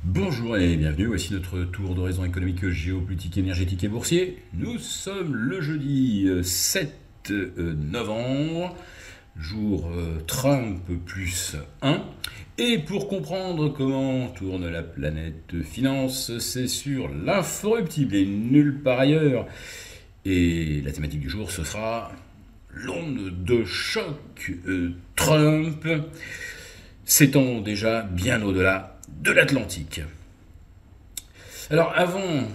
Bonjour et bienvenue, voici notre tour d'horizon économique, géopolitique, énergétique et boursier. Nous sommes le jeudi 7 novembre, jour Trump plus 1. Et pour comprendre comment tourne la planète finance, c'est sur l'inforruptible et nulle part ailleurs. Et la thématique du jour, ce sera l'onde de choc Trump s'étend déjà bien au-delà de l'Atlantique. Alors avant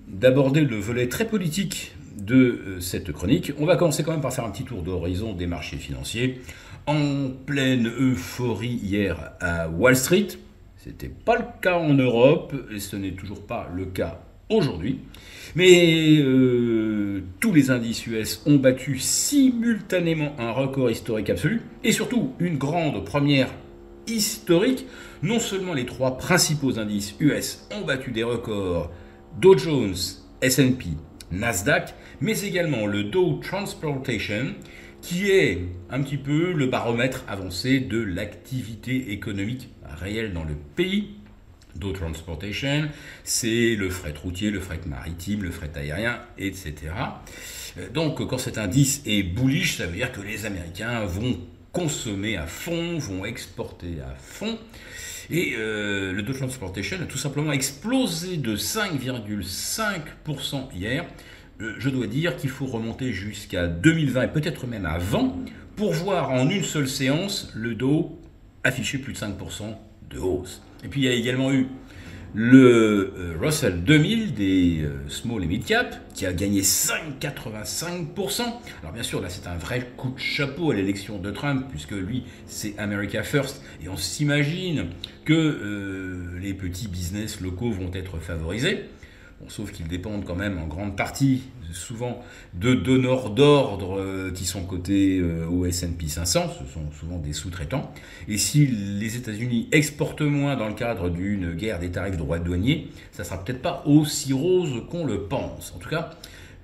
d'aborder le volet très politique de cette chronique, on va commencer quand même par faire un petit tour d'horizon des marchés financiers. En pleine euphorie hier à Wall Street, c'était pas le cas en Europe et ce n'est toujours pas le cas aujourd'hui. Mais tous les indices US ont battu simultanément un record historique absolu et surtout une grande première historique. Non seulement les trois principaux indices US ont battu des records Dow Jones, S&P, Nasdaq, mais également le Dow Transportation, qui est un petit peu le baromètre avancé de l'activité économique réelle dans le pays. Dow Transportation, c'est le fret routier, le fret maritime, le fret aérien, etc. Donc quand cet indice est bullish, ça veut dire que les Américains vont consommer à fond, vont exporter à fond. Et le Dow Transportation a tout simplement explosé de 5,5% hier. Je dois dire qu'il faut remonter jusqu'à 2020 et peut-être même avant pour voir en une seule séance le Dow afficher plus de 5% de hausse. Et puis il y a également eu le Russell 2000 des small et mid cap qui a gagné 5,85%. Alors bien sûr là c'est un vrai coup de chapeau à l'élection de Trump puisque lui c'est America First et on s'imagine que les petits business locaux vont être favorisés. Bon, sauf qu'ils dépendent quand même en grande partie, souvent, de donneurs d'ordre qui sont cotés au S&P 500, ce sont souvent des sous-traitants. Et si les États-Unis exportent moins dans le cadre d'une guerre des tarifs de droits douaniers, ça ne sera peut-être pas aussi rose qu'on le pense. En tout cas,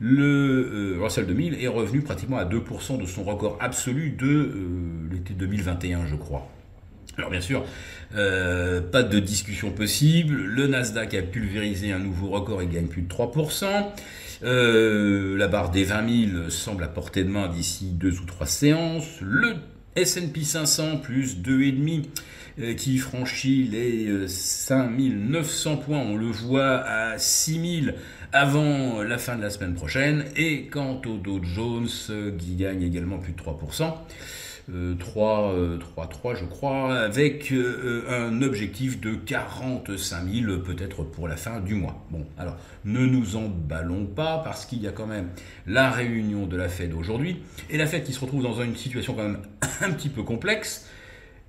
le Russell 2000 est revenu pratiquement à 2% de son record absolu de l'été 2021, je crois. Alors bien sûr, pas de discussion possible. Le Nasdaq a pulvérisé un nouveau record et gagne plus de 3%. La barre des 20 000 semble à portée de main d'ici 2 ou 3 séances. Le S&P 500 plus 2,5 qui franchit les 5900 points. On le voit à 6000 avant la fin de la semaine prochaine. Et quant au Dow Jones qui gagne également plus de 3%. 3,3 je crois, avec un objectif de 45 000 peut-être pour la fin du mois. Bon, alors ne nous emballons pas parce qu'il y a quand même la réunion de la Fed aujourd'hui et la Fed qui se retrouve dans une situation quand même un petit peu complexe.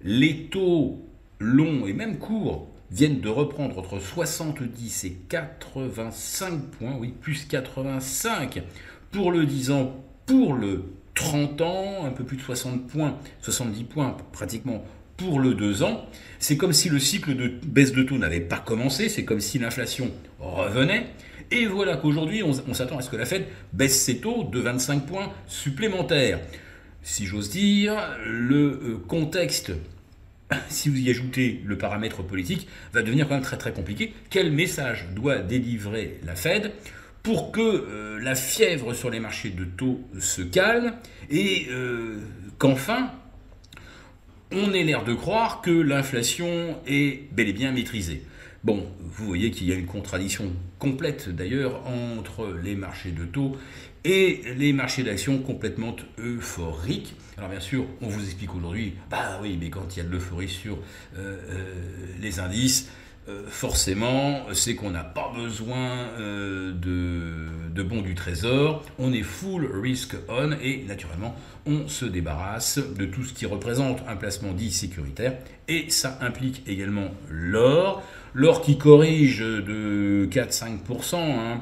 Les taux longs et même courts viennent de reprendre entre 70 et 85 points, oui, plus 85 pour le 10 ans, pour le 30 ans, un peu plus de 60 points, 70 points pratiquement pour le 2 ans. C'est comme si le cycle de baisse de taux n'avait pas commencé, c'est comme si l'inflation revenait. Et voilà qu'aujourd'hui, on s'attend à ce que la Fed baisse ses taux de 25 points supplémentaires. Si j'ose dire, le contexte, si vous y ajoutez le paramètre politique, va devenir quand même très très compliqué. Quel message doit délivrer la Fed pour que la fièvre sur les marchés de taux se calme et qu'enfin on ait l'air de croire que l'inflation est bel et bien maîtrisée. Bon, vous voyez qu'il y a une contradiction complète d'ailleurs entre les marchés de taux et les marchés d'actions complètement euphoriques. Alors bien sûr, on vous explique aujourd'hui, bah oui, mais quand il y a de l'euphorie sur les indices, forcément, c'est qu'on n'a pas besoin de bons du trésor, on est full risk on et naturellement on se débarrasse de tout ce qui représente un placement dit sécuritaire et ça implique également l'or, l'or qui corrige de 4-5%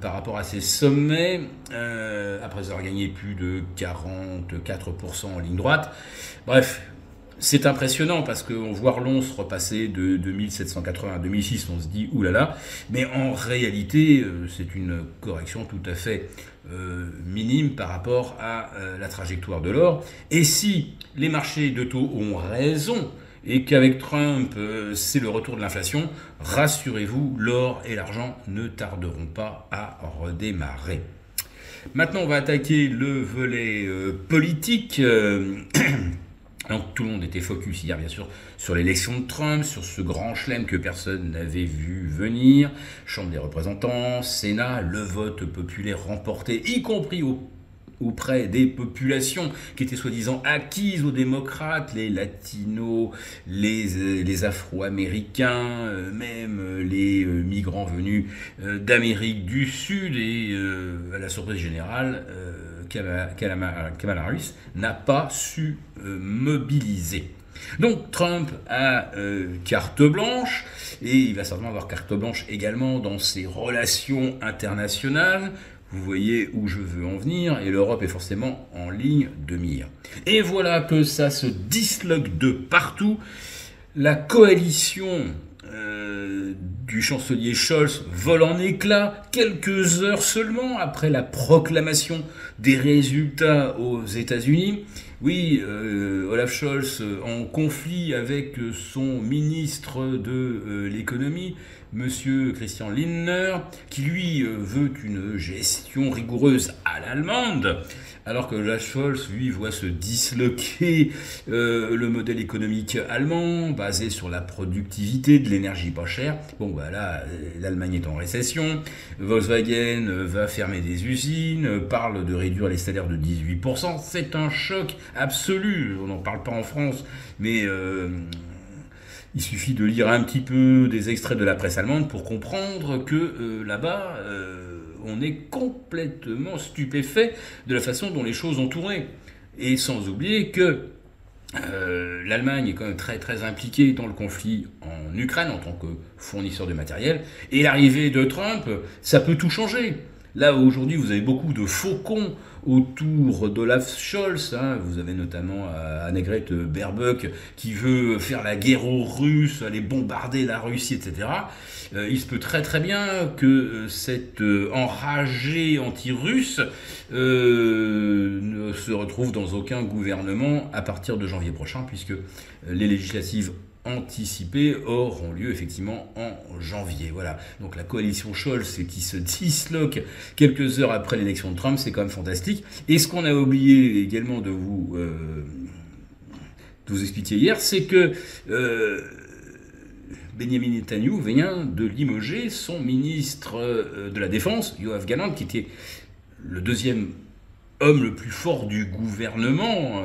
par rapport à ses sommets, après avoir gagné plus de 44% en ligne droite. Bref, c'est impressionnant parce qu'on voit l'once repasser de 2780 à 2006, on se dit oulala, mais en réalité c'est une correction tout à fait minime par rapport à la trajectoire de l'or. Et si les marchés de taux ont raison et qu'avec Trump, c'est le retour de l'inflation, rassurez-vous, l'or et l'argent ne tarderont pas à redémarrer. Maintenant, on va attaquer le volet politique. Donc tout le monde était focus hier, bien sûr, sur l'élection de Trump, sur ce grand chelem que personne n'avait vu venir. Chambre des représentants, Sénat, le vote populaire remporté, y compris auprès des populations qui étaient soi-disant acquises aux démocrates, les latinos, les afro-américains, même les migrants venus d'Amérique du Sud, et à la surprise générale, Kamala Harris n'a pas su mobiliser. Donc Trump a carte blanche, et il va certainement avoir carte blanche également dans ses relations internationales. Vous voyez où je veux en venir, et l'Europe est forcément en ligne de mire. Et voilà que ça se disloque de partout. La coalition du chancelier Scholz vole en éclats quelques heures seulement après la proclamation des résultats aux États-Unis. Oui, Olaf Scholz en conflit avec son ministre de l'économie, Monsieur Christian Lindner, qui lui veut une gestion rigoureuse à l'allemande, alors que Olaf Scholz, lui, voit se disloquer le modèle économique allemand, basé sur la productivité, de l'énergie pas chère. Bon, voilà, l'Allemagne est en récession, Volkswagen va fermer des usines, parle de réduire les salaires de 18%, c'est un choc absolu, on n'en parle pas en France, mais il suffit de lire un petit peu des extraits de la presse allemande pour comprendre que là-bas, on est complètement stupéfait de la façon dont les choses ont tourné. Et sans oublier que l'Allemagne est quand même très très impliquée dans le conflit en Ukraine en tant que fournisseur de matériel. Et l'arrivée de Trump, ça peut tout changer. Là, aujourd'hui, vous avez beaucoup de faucons autour d'Olaf Scholz. Vous avez notamment Annegret Baerbock qui veut faire la guerre aux Russes, aller bombarder la Russie, etc. Il se peut très très bien que cet enragé anti-russe ne se retrouve dans aucun gouvernement à partir de janvier prochain, puisque les législatives anticipées auront lieu effectivement en janvier. Voilà. Donc la coalition Scholz qui se disloque quelques heures après l'élection de Trump, c'est quand même fantastique. Et ce qu'on a oublié également de vous expliquer hier, c'est que Benjamin Netanyahu vient de limoger son ministre de la Défense, Yoav Gallant, qui était le deuxième homme le plus fort du gouvernement,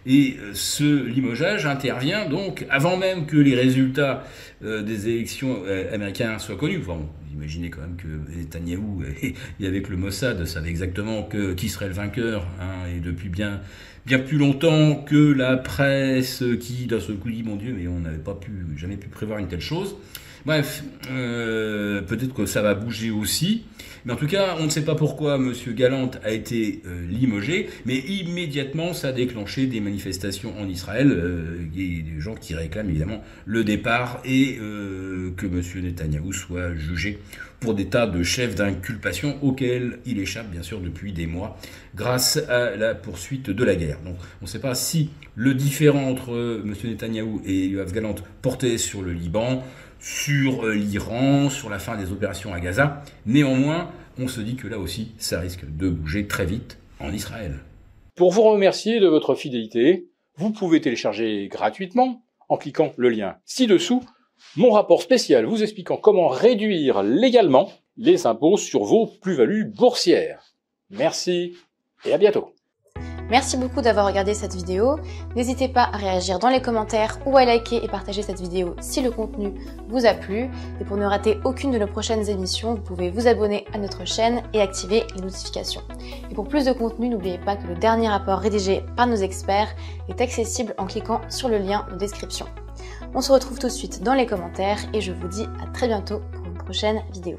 et ce limogeage intervient donc avant même que les résultats des élections américaines soient connus. Enfin, vous imaginez quand même que Netanyahou et avec le Mossad savaient exactement qui serait le vainqueur, et depuis bien plus longtemps que la presse qui d'un seul coup dit mon Dieu, mais on n'avait jamais pu prévoir une telle chose. Bref, peut-être que ça va bouger aussi. Mais en tout cas, on ne sait pas pourquoi M. Gallant a été limogé, mais immédiatement, ça a déclenché des manifestations en Israël, et des gens qui réclament évidemment le départ et que M. Netanyahou soit jugé pour des tas de chefs d'inculpation auxquels il échappe bien sûr depuis des mois grâce à la poursuite de la guerre. Donc on ne sait pas si le différend entre M. Netanyahou et Yoav Gallant portait sur le Liban, sur l'Iran, sur la fin des opérations à Gaza. Néanmoins, on se dit que là aussi, ça risque de bouger très vite en Israël. Pour vous remercier de votre fidélité, vous pouvez télécharger gratuitement, en cliquant le lien ci-dessous, mon rapport spécial vous expliquant comment réduire légalement les impôts sur vos plus-values boursières. Merci et à bientôt. Merci beaucoup d'avoir regardé cette vidéo. N'hésitez pas à réagir dans les commentaires ou à liker et partager cette vidéo si le contenu vous a plu. Et pour ne rater aucune de nos prochaines émissions, vous pouvez vous abonner à notre chaîne et activer les notifications. Et pour plus de contenu, n'oubliez pas que le dernier rapport rédigé par nos experts est accessible en cliquant sur le lien de description. On se retrouve tout de suite dans les commentaires et je vous dis à très bientôt pour une prochaine vidéo.